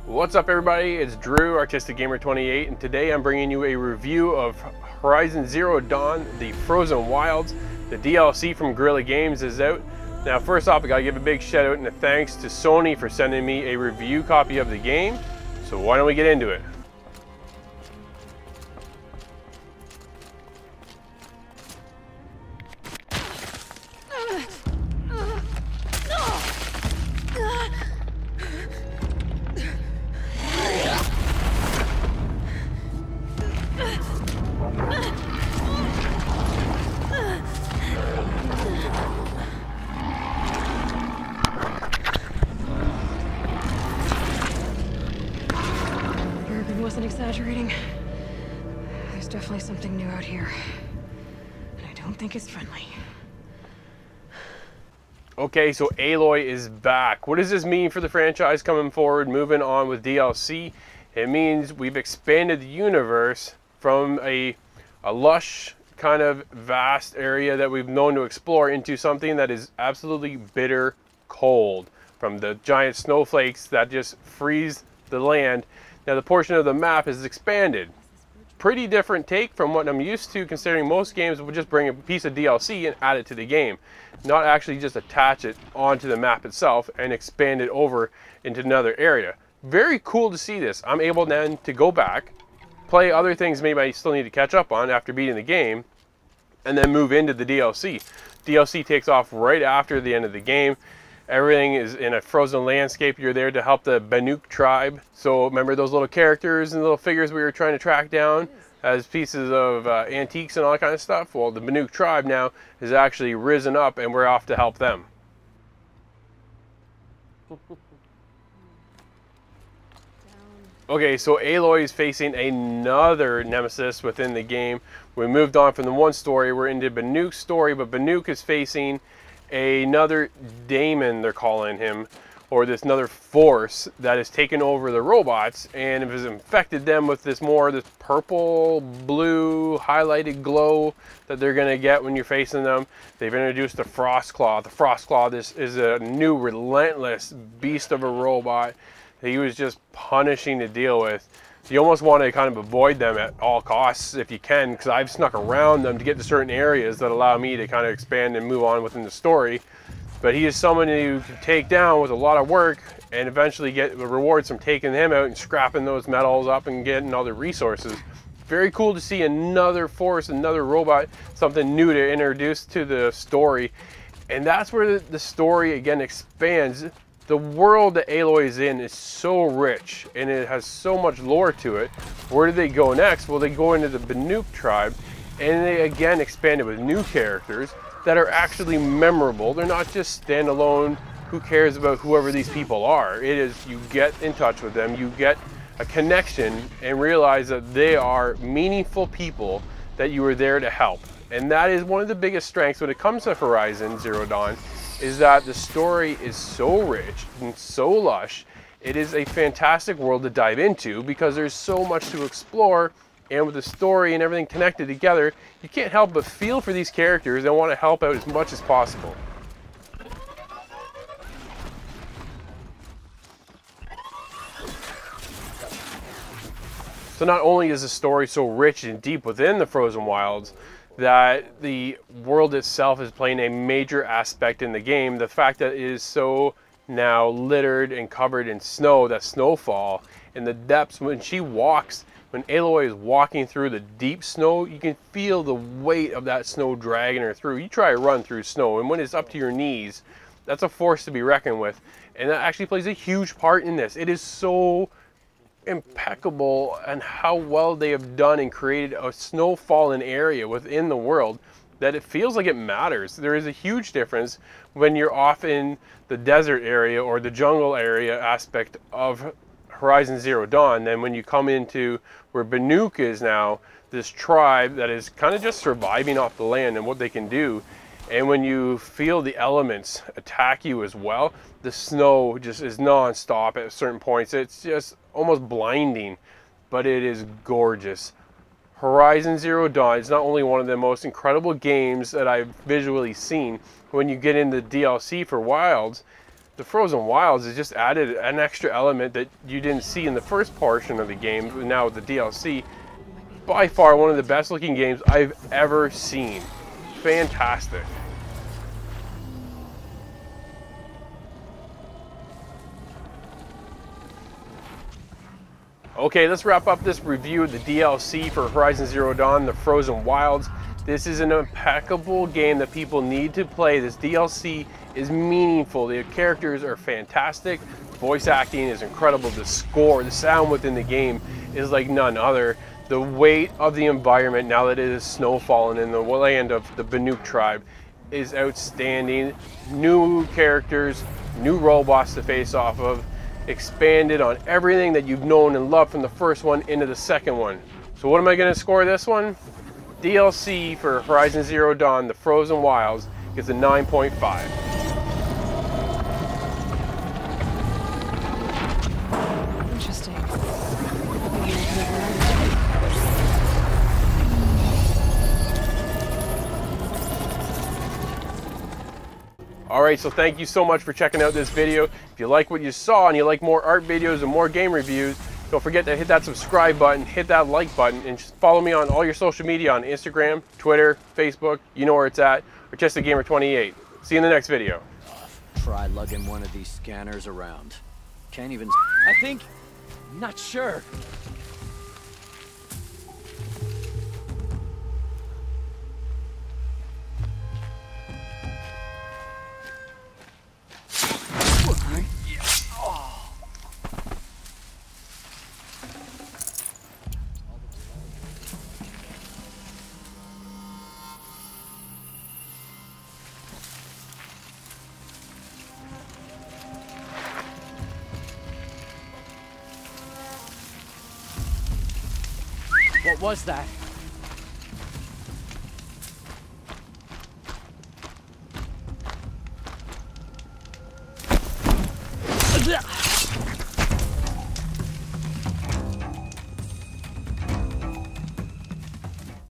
What's up everybody, it's Drew, Artistic Gamer 28, and today I'm bringing you a review of Horizon Zero Dawn, the Frozen Wilds. The DLC from Guerrilla Games is out. Now first off, I gotta give a big shout out and a thanks to Sony for sending me a review copy of the game. So why don't we get into it? Wasn't exaggerating. There's definitely something new out here. And I don't think it's friendly. Okay, so Aloy is back. What does this mean for the franchise coming forward, moving on with DLC? It means we've expanded the universe from a lush, kind of vast area that we've known to explore into something that is absolutely bitter cold. From the giant snowflakes that just freeze the land. Now the portion of the map is expanded. Pretty different take from what I'm used to, considering most games will just bring a piece of DLC and add it to the game. Not actually just attach it onto the map itself and expand it over into another area. Very cool to see this. I'm able then to go back, play other things maybe I still need to catch up on after beating the game, and then move into the DLC. DLC takes off right after the end of the game. Everything is in a frozen landscape. You're there to help the Banuk tribe. So remember those little characters and little figures we were trying to track down as pieces of antiques and all that kind of stuff? Well, the Banuk tribe now has actually risen up and we're off to help them. Okay, so Aloy is facing another nemesis within the game. We moved on from the one story, we're into Banuk's story, but Banuk is facing another daemon, they're calling him, or this another force that has taken over the robots and has infected them with this purple blue highlighted glow that they're going to get when you're facing them. They've introduced the Frostclaw. The Frostclaw, this is a new relentless beast of a robot that he was just punishing to deal with. You almost want to kind of avoid them at all costs if you can, because I've snuck around them to get to certain areas that allow me to kind of expand and move on within the story. But he is someone you can take down with a lot of work and eventually get the rewards from taking him out and scrapping those metals up and getting other resources. Very cool to see another force, another robot, something new to introduce to the story. And that's where the story again expands. The world that Aloy is in is so rich and it has so much lore to it. Where do they go next? Well, they go into the Banuk tribe and they again expand it with new characters that are actually memorable. They're not just standalone, who cares about whoever these people are. It is, you get in touch with them, you get a connection and realize that they are meaningful people that you were there to help. And that is one of the biggest strengths when it comes to Horizon Zero Dawn, is that the story is so rich and so lush. It is a fantastic world to dive into because there's so much to explore, and with the story and everything connected together, you can't help but feel for these characters and want to help out as much as possible. So not only is the story so rich and deep within the Frozen Wilds, that the world itself is playing a major aspect in the game. The fact that it is so now littered and covered in snow, that snowfall, in the depths, when she walks, when Aloy is walking through the deep snow, you can feel the weight of that snow dragging her through. You try to run through snow, and when it's up to your knees, that's a force to be reckoned with. And that actually plays a huge part in this. It is so impeccable and how well they have done and created a snowfallen area within the world that it feels like it matters. There is a huge difference when you're off in the desert area or the jungle area aspect of Horizon Zero Dawn than when you come into where Banuk is now, this tribe that is kind of just surviving off the land and what they can do. And when you feel the elements attack you as well, the snow just is non-stop at certain points. It's just almost blinding, but it is gorgeous. Horizon Zero Dawn is not only one of the most incredible games that I've visually seen. When you get into DLC for Wilds, The Frozen Wilds has just added an extra element that you didn't see in the first portion of the game, but now with the DLC. By far one of the best looking games I've ever seen. Fantastic. Okay, let's wrap up this review of the DLC for Horizon Zero Dawn, The Frozen Wilds. This is an impeccable game that people need to play. This DLC is meaningful. The characters are fantastic. Voice acting is incredible. The score, the sound within the game is like none other. The weight of the environment, now that it is snowfalling in the land of the Banuk tribe, is outstanding. New characters, new robots to face off of, expanded on everything that you've known and loved from the first one into the second one. So what am I going to score this one? DLC for Horizon Zero Dawn, The Frozen Wilds, gets a 9.5. Interesting. Alright, so thank you so much for checking out this video. If you like what you saw and you like more art videos and more game reviews, don't forget to hit that subscribe button, hit that like button, and just follow me on all your social media on Instagram, Twitter, Facebook, you know where it's at, or ChestaGamer28. See you in the next video. Try lugging one of these scanners around. Can't even... I think... Not sure. What was that?